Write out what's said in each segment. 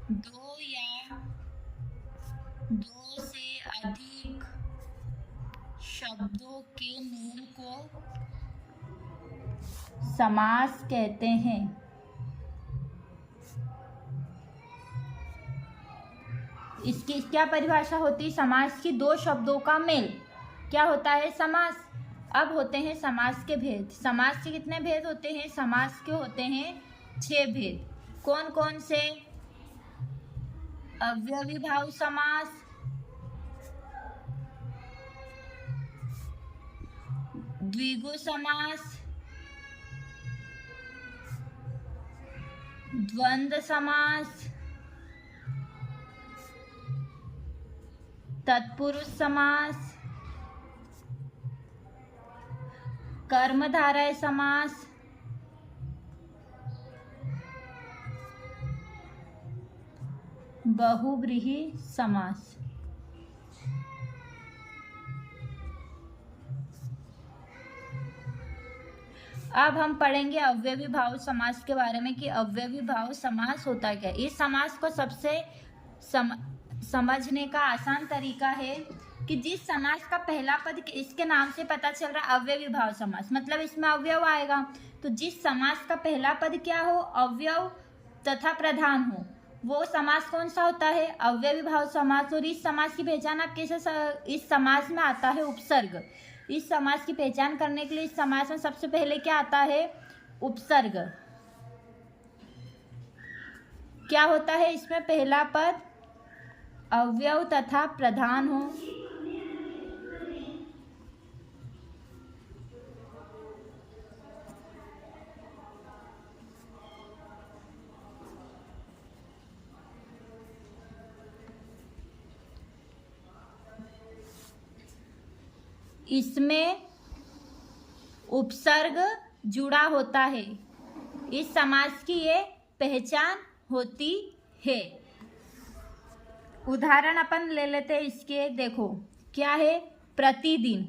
दो या दो से अधिक शब्दों के मेल को समास कहते हैं। इसकी क्या परिभाषा होती है? समास की दो शब्दों का मेल क्या होता है? समास। अब होते हैं समास के भेद। समास के कितने भेद होते हैं? समास के होते हैं 6 भेद। कौन कौन से? अव्ययीभाव समास, द्विगु समास, द्वंद्व समास, तत्पुरुष समास, कर्मधारय समास, बहुव्रीहि समास। अब हम पढ़ेंगे अव्ययी भाव समास के बारे में कि अव्ययी भाव समास होता क्या है। इस समास को सबसे समझने का आसान तरीका है कि जिस समास का पहला पद इसके नाम से पता चल रहा है अव्ययी भाव समास, मतलब इसमें अवयव आएगा। तो जिस समास का पहला पद क्या हो? अवयव तथा प्रधान हो, वो समास कौन सा होता है? अव्ययी भाव समास। और इस समास की पहचान आप कैसे? इस समास में आता है उपसर्ग। इस समास की पहचान करने के लिए इस समास में सबसे पहले क्या आता है? उपसर्ग। क्या होता है इसमें? पहला पद अवयव तथा प्रधान हो, इसमें उपसर्ग जुड़ा होता है। इस समास की ये पहचान होती है। उदाहरण अपन ले लेते हैं इसके। देखो क्या है? प्रतिदिन।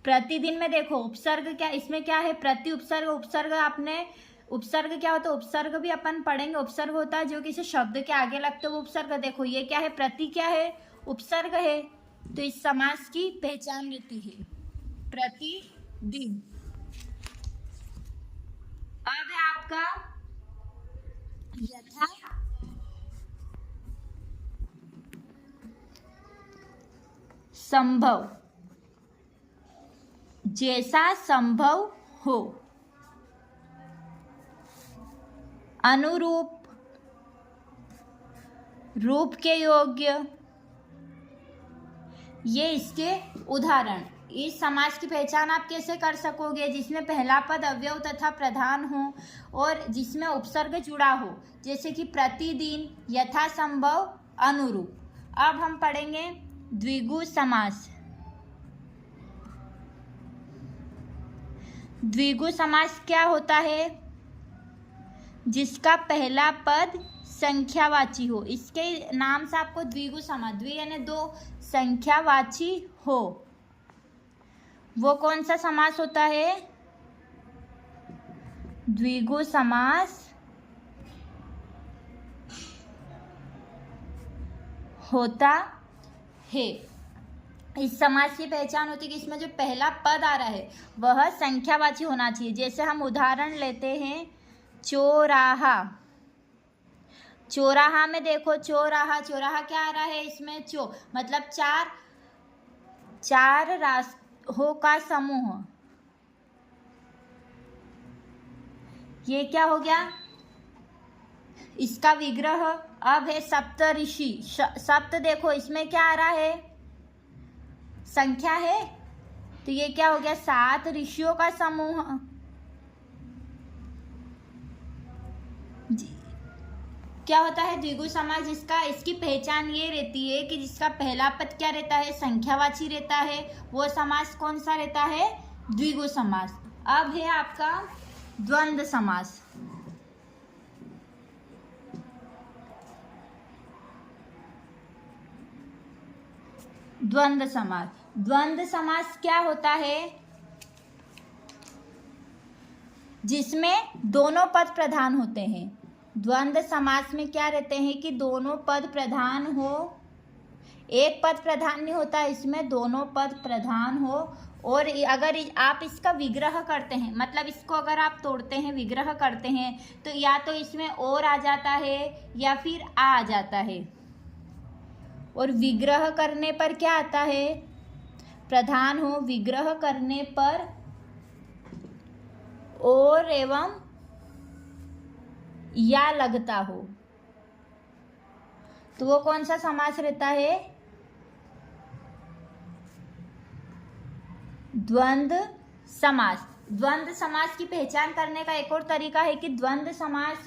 प्रतिदिन में देखो उपसर्ग क्या, इसमें क्या है? प्रति उपसर्ग। उपसर्ग आपने उपसर्ग क्या होता है? उपसर्ग भी अपन पढ़ेंगे। उपसर्ग होता है जो किसी शब्द के आगे लगते वो उपसर्ग। देखो ये क्या है? प्रति क्या है? उपसर्ग है। तो इस समास की पहचान रहती है प्रतिदिन। अब है आपका यथा संभव। जैसा संभव हो। अनुरूप, रूप के योग्य, ये इसके उदाहरण। इस समास की पहचान आप कैसे कर सकोगे? जिसमें पहला पद अवयव तथा प्रधान हो और जिसमें उपसर्ग जुड़ा हो, जैसे कि प्रतिदिन, यथासंभव, अनुरूप। अब हम पढ़ेंगे द्विगु समास। द्विगु समास क्या होता है? जिसका पहला पद संख्यावाची हो। इसके नाम से आपको द्विगु समास, द्वि यानी दो, संख्यावाची हो, वो कौन सा समास होता है? द्विगु समास होता है। इस समास की पहचान होती है कि इसमें जो पहला पद आ रहा है वह संख्यावाची होना चाहिए। जैसे हम उदाहरण लेते हैं चौराहा। चौराहा में देखो चौराहा, चौराहा क्या आ रहा है इसमें? मतलब चार राहों का समूह। ये क्या हो गया? इसका विग्रह। अब है सप्तऋषि। सप्त देखो इसमें क्या आ रहा है? संख्या है, तो ये क्या हो गया? 7 ऋषियों का समूह। क्या होता है द्विगु समास? जिसका इसकी पहचान ये रहती है कि जिसका पहला पद क्या रहता है? संख्यावाची रहता है। वो समास कौन सा रहता है? द्विगु समास। अब है आपका द्वंद्व समास। द्वंद्व समास। द्वंद्व समास क्या होता है? जिसमें दोनों पद प्रधान होते हैं। द्वंद्व समास में क्या रहते हैं कि दोनों पद प्रधान हो, एक पद प्रधान नहीं होता, इसमें दोनों पद प्रधान हो। और अगर आप इसका विग्रह करते हैं, मतलब इसको अगर आप तोड़ते हैं, विग्रह करते हैं, तो या तो इसमें और आ जाता है या फिर आ जाता है। और विग्रह करने पर क्या आता है, प्रधान हो, विग्रह करने पर और एवं या लगता हो, तो वो कौन सा समास रहता है, द्वंद्व समास। द्वंद्व समास की पहचान करने का एक और तरीका है कि द्वंद्व समास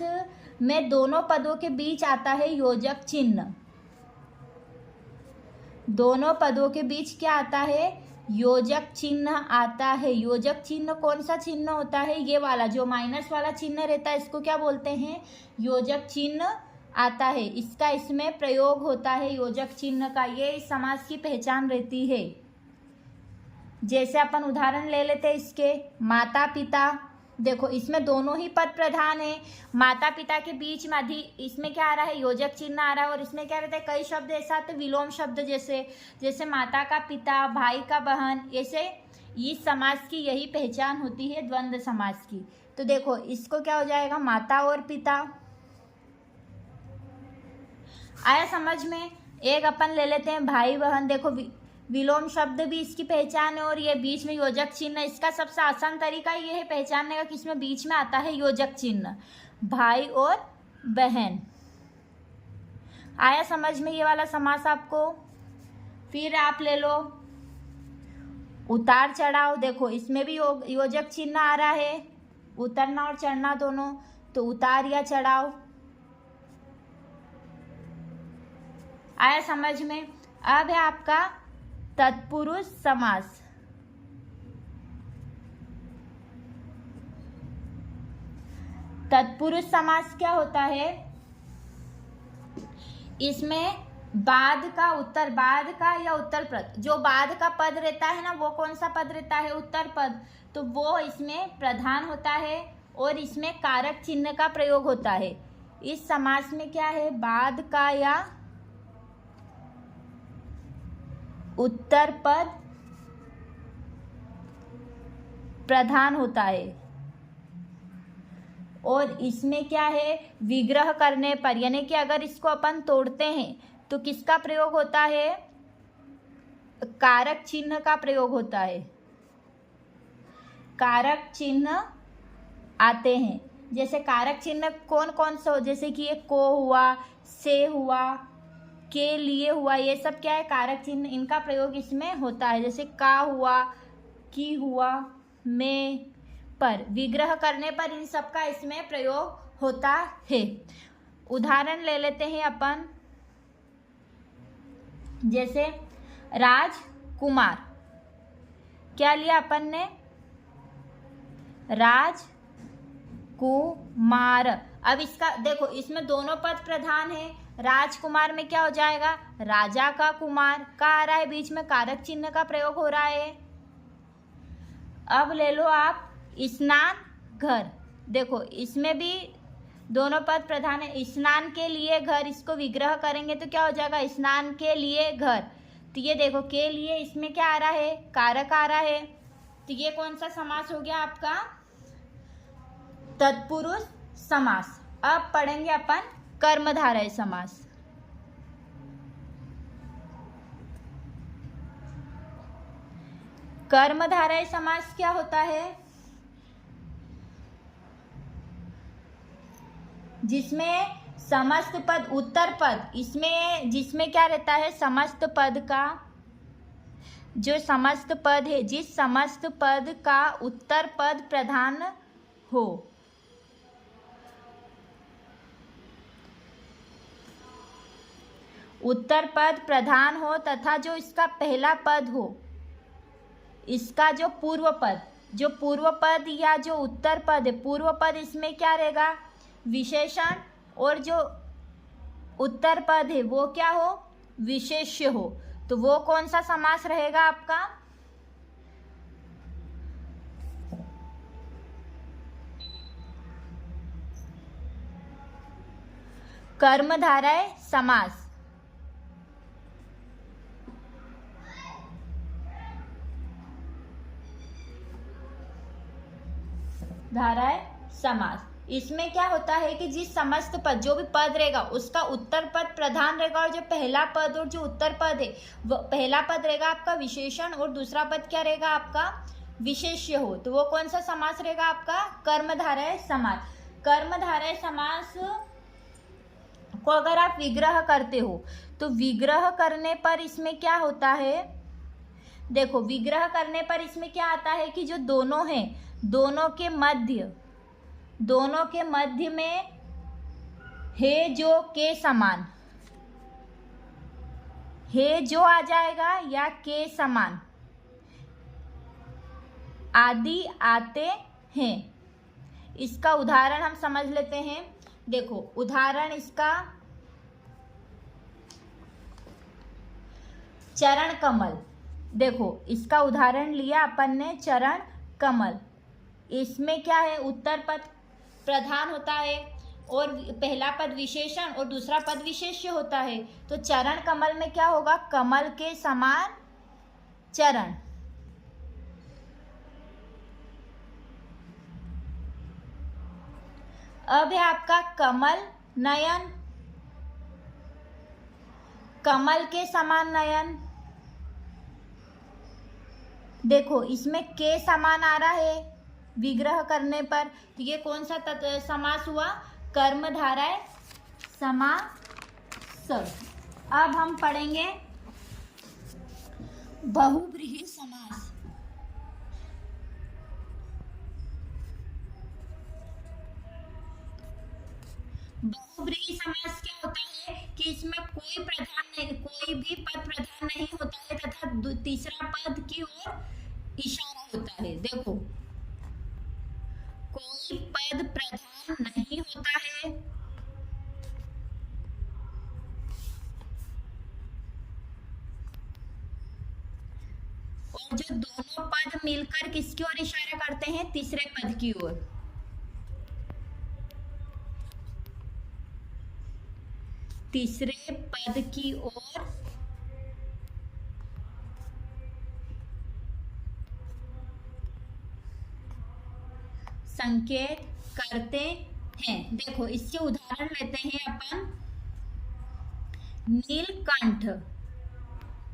में दोनों पदों के बीच आता है योजक चिन्ह। दोनों पदों के बीच क्या आता है, योजक चिन्ह आता है। योजक चिन्ह कौन सा चिन्ह होता है, ये वाला जो माइनस वाला चिन्ह रहता है, इसको क्या बोलते हैं, योजक चिन्ह आता है। इसका इसमें प्रयोग होता है योजक चिन्ह का, ये इस समास की पहचान रहती है। जैसे अपन उदाहरण ले लेते हैं इसके, माता पिता, देखो इसमें दोनों ही पद प्रधान है। माता पिता के बीच में इसमें क्या आ रहा है, योजक चिन्ह आ रहा है। और इसमें क्या रहता है, कई शब्द ऐसा आते विलोम शब्द, जैसे माता का पिता, भाई का बहन, ऐसे इस समास की यही पहचान होती है द्वंद्व समास की। तो देखो इसको क्या हो जाएगा, माता और पिता। आया समझ में। एक अपन ले लेते हैं भाई बहन, देखो विलोम शब्द भी इसकी पहचान है और ये बीच में योजक चिन्ह। इसका सबसे आसान तरीका ये है पहचानने का कि इसमें बीच में आता है योजक चिन्ह, भाई और बहन। आया समझ में ये वाला समास आपको। फिर आप ले लो उतार चढ़ाव, देखो इसमें भी योजक चिन्ह आ रहा है, उतरना और चढ़ना दोनों, तो उतार या चढ़ाव। आया समझ में। अब है आपका तत्पुरुष समास। तत्पुरुष समास क्या होता है, इसमें बाद का उत्तर, बाद का या उत्तर पद, जो बाद का पद रहता है ना, वो कौन सा पद रहता है, उत्तर पद, तो वो इसमें प्रधान होता है और इसमें कारक चिन्ह का प्रयोग होता है। इस समास में क्या है, बाद का या उत्तर पद प्रधान होता है। और इसमें क्या है, विग्रह करने पर, यानी कि अगर इसको अपन तोड़ते हैं तो किसका प्रयोग होता है, कारक चिन्ह का प्रयोग होता है। कारक चिन्ह आते हैं, जैसे कारक चिन्ह कौन कौन सा हो, जैसे कि ये को हुआ, से हुआ, के लिए हुआ, ये सब क्या है, कारक चिन्ह, इनका प्रयोग इसमें होता है। जैसे का हुआ, की हुआ, में, पर, विग्रह करने पर इन सब का इसमें प्रयोग होता है। उदाहरण ले लेते हैं अपन, जैसे राजकुमार, क्या लिया अपन ने, राजकुमार। अब इसका देखो इसमें दोनों पद प्रधान है। राजकुमार में क्या हो जाएगा, राजा का कुमार, का आ रहा है बीच में, कारक चिन्ह का प्रयोग हो रहा है। अब ले लो आप स्नान घर, देखो इसमें भी दोनों पद प्रधान है। स्नान के लिए घर, इसको विग्रह करेंगे तो क्या हो जाएगा, स्नान के लिए घर। तो ये देखो के लिए, इसमें क्या आ रहा है, कारक आ रहा है। तो ये कौन सा समास हो गया आपका, तत्पुरुष समास। अब पढ़ेंगे अपन कर्मधारय समास। कर्मधारय समास क्या होता है, जिसमें समस्त पद, उत्तर पद, इसमें जिसमें क्या रहता है, समस्त पद का, जो समस्त पद है, जिस समस्त पद का उत्तर पद प्रधान हो। उत्तर पद प्रधान हो तथा जो इसका पहला पद हो, इसका जो पूर्व पद या जो उत्तर पद है, पूर्व पद इसमें क्या रहेगा, विशेषण, और जो उत्तर पद है वो क्या हो, विशेष्य हो। तो वो कौन सा समास रहेगा आपका, कर्मधारय समास। धारय समास, इसमें क्या होता है कि जिस समस्त पद, जो भी पद रहेगा उसका उत्तर पद प्रधान रहेगा, और जो पहला पद और जो उत्तर पद है, वो पहला पद रहेगा आपका विशेषण और दूसरा पद क्या रहेगा आपका विशेष्य हो, तो वो कौन सा समास रहेगा आपका कर्मधारय समास। कर्मधारय समास को अगर आप विग्रह करते हो तो विग्रह करने पर इसमें क्या होता है, देखो विग्रह करने पर इसमें क्या आता है कि जो दोनों हैं, दोनों के मध्य में है जो के समान, है जो आ जाएगा या के समान आदि आते हैं। इसका उदाहरण हम समझ लेते हैं। देखो उदाहरण इसका चरण कमल, देखो इसका उदाहरण लिया अपन ने चरण कमल। इसमें क्या है, उत्तर पद प्रधान होता है और पहला पद विशेषण और दूसरा पद विशेष्य होता है, तो चरण कमल में क्या होगा, कमल के समान चरण। अब है आपका कमल नयन, कमल के समान नयन। देखो इसमें के समान आ रहा है विग्रह करने पर, तो ये कौन सा समास हुआ, कर्मधारय समास। अब हम पढ़ेंगे बहुव्रीहि समास। बहुव्रीहि समास क्या होता है कि इसमें कोई प्रधान नहीं, कोई भी पद प्रधान नहीं होता है तथा तीसरा पद की ओर इशारा होता है। देखो कोई पद प्रधान नहीं होता है और जो दोनों पद मिलकर किसकी ओर इशारा करते हैं, तीसरे पद की ओर। तीसरे पद की ओर संकेत करते हैं। देखो इसके उदाहरण लेते हैं अपन, नीलकंठ।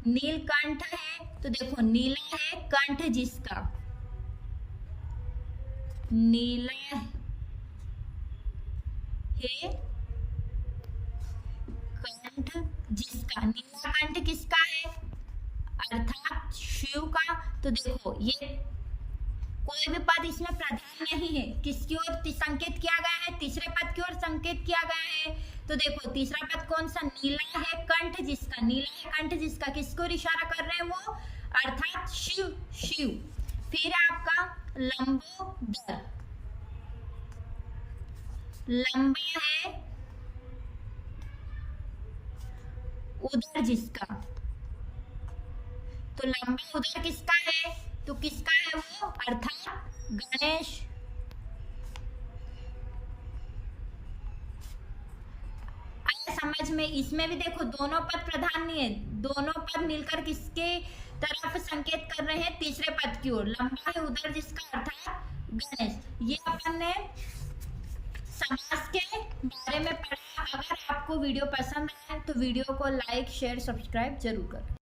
नीलकंठ है तो देखो नीला है कंठ जिसका, नीला है कंठ जिसका, नीला कंठ किसका है, अर्थात शिव का। तो देखो ये कोई भी पद इसमें प्रधान नहीं है, किसकी ओर संकेत किया गया है, तीसरे पद की ओर संकेत किया गया है। तो देखो तीसरा पद कौन सा, नीला है कंठ जिसका, नीला है कंठ जिसका, किसको इशारा कर रहे हैं वो, अर्थात शिव। शिव। फिर आपका लंबोदर, लंबा है उदर जिसका, तो लंबा उदर किसका है, तो किसका है वो, अर्थात गणेश। आया समझ में। इसमें भी देखो दोनों पद प्रधान नहीं है, दोनों पद मिलकर किसके तरफ संकेत कर रहे हैं, तीसरे पद की ओर। लंबा है उदर जिसका, अर्थात गणेश। ये अपन ने समास के बारे में पढ़ा। अगर आपको वीडियो पसंद आए तो वीडियो को लाइक शेयर सब्सक्राइब जरूर करें।